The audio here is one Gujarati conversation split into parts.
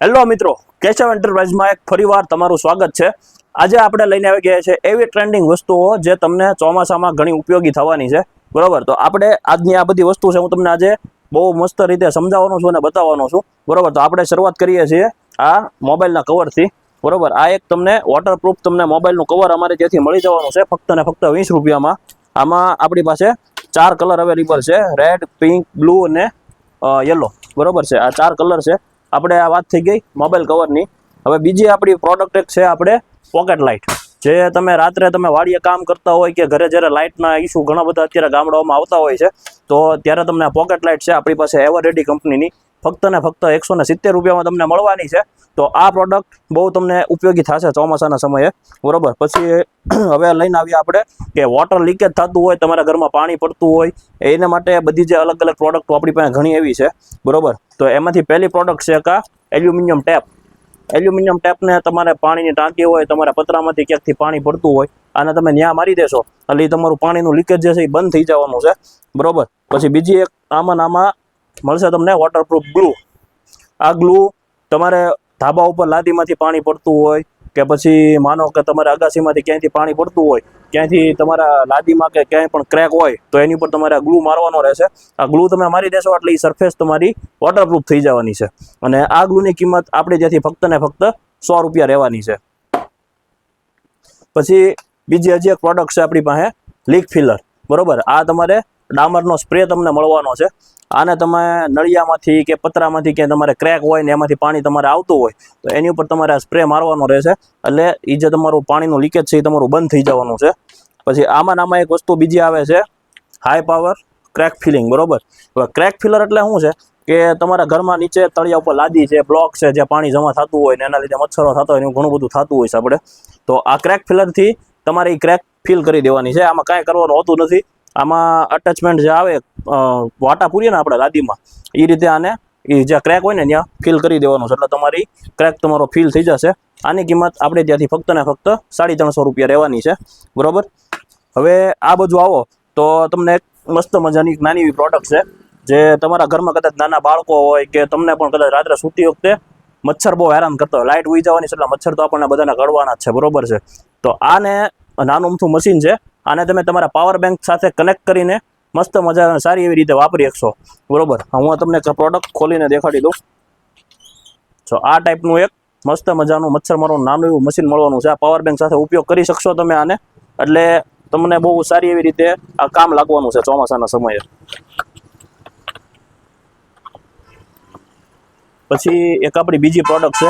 હેલો મિત્રો, કેશવ એન્ટરપ્રાઇઝમાં એક ફરીવાર તમારું સ્વાગત છે। આજે આપણે લઈને આવી ગયા છે એવી ટ્રેન્ડિંગ વસ્તુઓ જે તમને ચોમાસામાં ઘણી ઉપયોગી થવાની છે, બરોબર। તો આપણે આજની આ બધી વસ્તુ છે હું તમને આજે બહુ મસ્ત રીતે સમજાવવાનો છું અને બતાવવાનો છું, બરોબર। તો આપણે શરૂઆત કરીએ છીએ આ મોબાઈલના કવરથી, બરોબર। આ એક તમને વોટરપ્રૂફ તમને મોબાઈલનું કવર અમારે ત્યાંથી મળી જવાનું છે ફક્ત ને ફક્ત 20 રૂપિયામાં। આમાં આપણી પાસે 4 કલર અવેલેબલ છે, રેડ, પિંક, બ્લુ અને યલો, બરોબર છે। આ 4 કલર છે। આપણે આ વાત થઈ ગઈ મોબાઈલ કવરની। હવે બીજી આપણી પ્રોડક્ટ એક છે આપણે પોકેટ લાઇટ, જે તમે રાત્રે તમે વાડીએ કામ કરતા હોય કે ઘરે જ્યારે લાઇટના ઇસ્યુ ઘણા બધા અત્યારે ગામડાઓમાં આવતા હોય છે, તો ત્યારે તમને આ પોકેટ લાઇટ છે આપણી પાસે એવરરેડી કંપનીની ફક્ત ને ફક્ત 170 રૂપિયામાં તમને મળવાની છે। તો આ પ્રોડક્ટ બહુ તમને ઉપયોગી થશે ચોમાસાના સમયે, બરોબર। પછી હવે લઈને આવીએ આપણે કે વોટર લીકેજ થતું હોય, તમારા ઘરમાં પાણી પડતું હોય, એના માટે બધી જે અલગ અલગ પ્રોડક્ટો આપણી પાસે ઘણી એવી છે, બરોબર। તો એમાંથી પહેલી પ્રોડક્ટ છે કા એલ્યુમિનિયમ ટેપ। એલ્યુમિનિયમ ટેપને તમારે પાણીની ટાંકી હોય, તમારા પતરામાંથી ક્યાંકથી પાણી પડતું હોય, આને તમે ન્યા મારી દેશો એટલે તમારું પાણીનું લીકેજ જે છે એ બંધ થઈ જવાનું છે, બરોબર। પછી બીજી એક આમાં મળશે તમને વોટરપ્રૂફ ગ્લુ। આ ગ્લુ તમારે ધાબા ઉપર લાદીમાંથી પાણી પડતું હોય કે પછી માનો કે તમારે અગાસીમાંથી ક્યાંયથી પાણી પડતું હોય, ક્યાંયથી તમારા લાદીમાં કે ક્યાંય પણ ક્રેક હોય તો એની ઉપર તમારે આ ગ્લુ મારવાનો રહેશે। આ ગ્લુ તમે મારી દેશો એટલે એ સરફેસ તમારી વોટરપ્રૂફ થઈ જવાની છે, અને આ ગ્લુની કિંમત આપણે જ્યાંથી ફક્ત ને ફક્ત 100 રૂપિયા રહેવાની છે। પછી બીજી હજી એક પ્રોડક્ટ છે આપણી પાસે લીક ફિલર, બરોબર। આ તમારે ડામરનો સ્પ્રે તમને મળવાનો છે। આને તમે નળિયામાંથી કે પતરામાંથી કે તમારે ક્રેક હોય ને એમાંથી પાણી તમારે આવતું હોય તો એની ઉપર તમારે આ સ્પ્રે મારવાનો રહેશે, એટલે એ જે તમારું પાણીનું લીકેજ છે એ તમારું બંધ થઈ જવાનું છે। પછી આમાં એક વસ્તુ બીજી આવે છે હાઈ પાવર ક્રેક ફિલિંગ, બરોબર। હવે ક્રેક ફિલર એટલે શું છે કે તમારા ઘરમાં નીચે તળિયા ઉપર લાદી છે, બ્લોક છે, જ્યાં પાણી જમા થતું હોય ને એના લીધે મચ્છરો થતા હોય, એવું ઘણું બધું થતું હોય છે આપણે, તો આ ક્રેક ફિલરથી તમારે એ ક્રેક ફિલ કરી દેવાની છે। આમાં કાંઈ કરવાનું હોતું નથી। આમાં અટેચમેન્ટ જે આવે વાટા પૂરીએ ને આપણે લાદીમાં, એ રીતે આને એ જ્યાં ક્રેક હોય ને ત્યાં ફિલ કરી દેવાનું છે, એટલે તમારી ક્રેક તમારો ફિલ થઈ જશે। આની કિંમત આપણે ત્યાંથી ફક્ત ને ફક્ત 350 રૂપિયા રહેવાની છે, બરોબર। હવે આ બાજુ આવો તો તમને એક મસ્ત મજાની એક નાની એવી પ્રોડક્ટ છે, જે તમારા ઘરમાં કદાચ નાના બાળકો હોય કે તમને પણ કદાચ રાત્રે સૂતી વખતે મચ્છર બહુ હેરાન કરતા હોય, લાઇટ ઉઈ જવાની છે એટલે મચ્છર તો આપણને બધાને કરવાના જ છે, બરોબર છે। તો આને નાનું અમથું મશીન છે, આને તમે તમારા પાવર બેંક સાથે કનેક્ટ કરીને મસ્ત મજા સારી એવી રીતે વાપરી શકશો, બરોબર। હું તમને પ્રોડક્ટ ખોલીને દેખાડી દઉં। તો આ ટાઈપનું એક મસ્ત મજાનું મચ્છર મારવાનું નાનું એવું મશીન મળવાનું છે। આ પાવર બેંક સાથે ઉપયોગ કરી શકશો તમે આને, એટલે તમને બહુ સારી એવી રીતે આ કામ લાગવાનું છે ચોમાસાના સમયે। પછી એક આપણી બીજી પ્રોડક્ટ છે,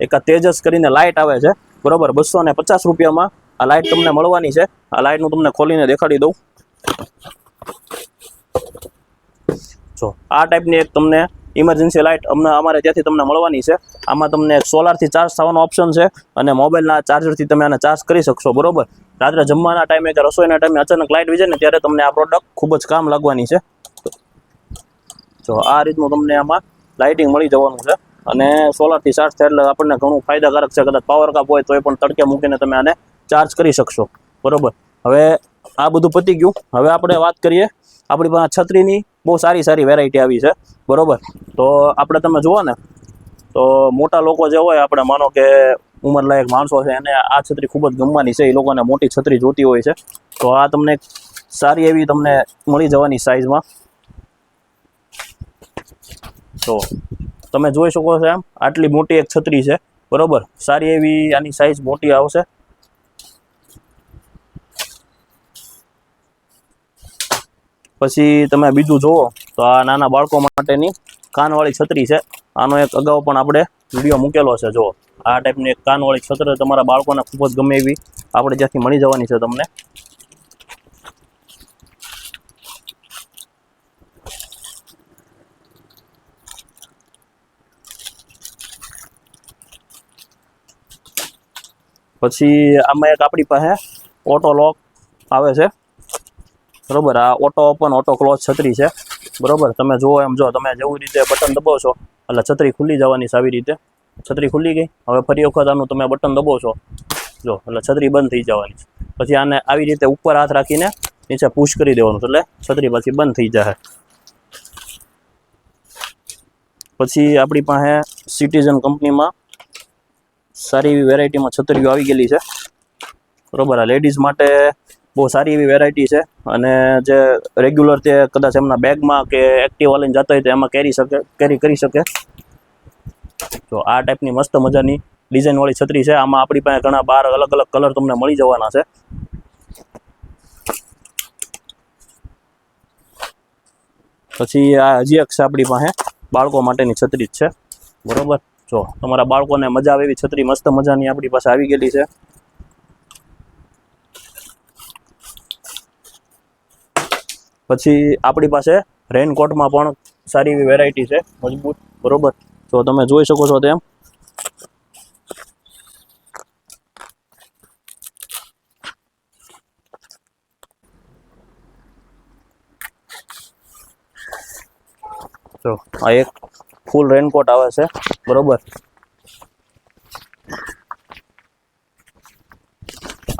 એક આ તેજસ કરીને લાઇટ આવે છે, બરોબર। 250 રૂપિયામાં આ લાઇટ તમને મળવાની છે। આ લાઇટનું તમને ખોલીને દેખાડી દઉં। જો આ ટાઈપની એક તમને ઇમરજન્સી લાઇટ અમારે ત્યાંથી તમને મળવાની છે। આમાં તમને સોલારથી ચાર્જ થવાનો ઓપ્શન છે, અને મોબાઈલના ચાર્જરથી તમે આને ચાર્જ કરી શકશો, બરોબર। રાત્રે જમવાના ટાઈમે કે રસોઈના ટાઈમે અચાનક લાઇટ વહી જાય ને ત્યારે તમને આ પ્રોડક્ટ ખૂબ જ કામ લાગવાની છે। જો આ રીતનું તમને આમાં લાઇટિંગ મળી જવાનું છે, અને સોલારથી ચાર્જ થાય એટલે આપણને ઘણું ફાયદાકારક છે। કદાચ પાવર કાપ હોય તો એ પણ તડકે મૂકીને તમે આને ચાર્જ કરી શકશો, બરોબર। હવે આ બધું પતી ગયું। હવે આપણે વાત કરીએ આપણી પાસે છત્રીની બહુ સારી સારી વેરાયટી આવી છે, બરોબર। તો આપણે તમે જુઓ ને તો મોટા લોકો જે હોય, આપણે માનો કે ઉંમરલાયક માણસો છે, એને આ છત્રી ખૂબ જ ગમવાની છે, એ લોકોને મોટી છત્રી જોતી હોય છે, તો આ તમને સારી એવી તમને મળી જવાની સાઇઝમાં। તો તમે જોઈ શકો છો એમ આટલી મોટી એક છત્રી છે, બરોબર। સારી એવી આની સાઇઝ મોટી આવશે। પછી તમે બીજું જુઓ તો આ નાના બાળકો માટેની કાનવાળી છત્રી છે। આનો એક અગાઉ પણ આપણે વિડીયો મૂકેલો છે। જુઓ આ ટાઈપની એક કાનવાળી છત્રી તમારા બાળકોને ખૂબ જ ગમે એવી આપણે જ્યાંથી મળી જવાની છે તમને। પછી આમાં એક આપણી પાસે ઓટો લોક આવે છે, બરોબર। આ ઓટો ઓપન ઓટો ક્લોઝ છત્રી છે, બરોબર। તમે જુઓ એમ, જો તમે જેવી રીતે બટન દબાવશો એટલે છત્રી ખુલ્લી જવાની છે, આવી રીતે છત્રી ખુલ્લી ગઈ। હવે ફરી વખત આનું તમે બટન દબાવશો, જો એટલે છત્રી બંધ થઈ જવાની છે। પછી આને આવી રીતે ઉપર હાથ રાખીને નીચે પુશ કરી દેવાનું, એટલે છત્રી પછી બંધ થઈ જાય। પછી આપણી પાસે સિટીઝન કંપનીમાં સારી એવી વેરાયટીમાં છત્રીઓ આવી ગયેલી છે બરોબર. આ લેડીઝ માટે બહુ સારી એવી વેરાયટી છે અને જે રેગ્યુલર તે કદાચ એમના બેગમાં કે એક્ટિવા લઈને જતા હોય તો એમાં કેરી કરી શકે. તો આ ટાઈપની મસ્ત મજાની ડિઝાઇનવાળી છત્રી છે. આમાં આપણી પાસે ઘણા 12 અલગ અલગ કલર તમને મળી જવાના છે. પછી આ હજી એક છે આપણી પાસે બાળકો માટેની છત્રી જ છે બરોબર. જો તમારા બાળકોને મજા આવે એવી છત્રી મસ્ત મજાની આપણી પાસે આવી ગયેલી છે. પછી આપણી પાસે રેનકોટમાં પણ સારી એવી વેરાયટી છે મજબૂત બરોબર. તો તમે જોઈ શકો છો તેમ જો આ એક ફૂલ રેનકોટ આવે છે બરોબર.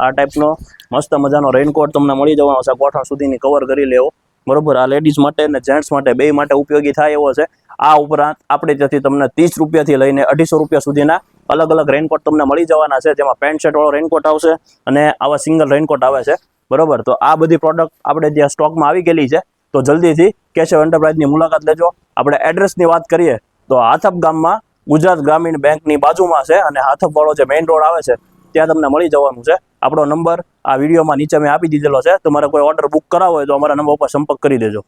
આ ટાઈપનો મસ્ત મજાનો રેનકોટ તમને મળી જવાનો છે. કોઠા સુધીની કવર કરી લેવો બરોબર. આ લેડીઝ માટે અને જેન્ટ્સ માટે બે માટે ઉપયોગી થાય એવો છે. આ ઉપરાંત આપણે ત્યાંથી તમને 30 રૂપિયાથી લઈને 250 રૂપિયા સુધીના અલગ અલગ રેનકોટ તમને મળી જવાના છે, જેમાં પેન્ટ શર્ટ વાળો રેનકોટ આવશે અને આવા સિંગલ રેનકોટ આવે છે બરોબર. તો આ બધી પ્રોડક્ટ આપણે ત્યાં સ્ટોકમાં આવી ગયેલી છે. તો જલ્દીથી કેશવ એન્ટરપ્રાઇઝની મુલાકાત લેજો. આપણે એડ્રેસની વાત કરીએ તો હાથપ ગામમાં ગુજરાત ગ્રામીણ બેંકની બાજુમાં છે અને હાથપ વાળો જે મેઇન રોડ આવે છે ત્યાં તમને મળી જવાનું છે. આપણો નંબર આ વિડીયોમાં નીચે મેં આપી દીધેલો છે. તમારે કોઈ ઓર્ડર બુક કરાવવો હોય તો અમારા નંબર ઉપર સંપર્ક કરી દેજો.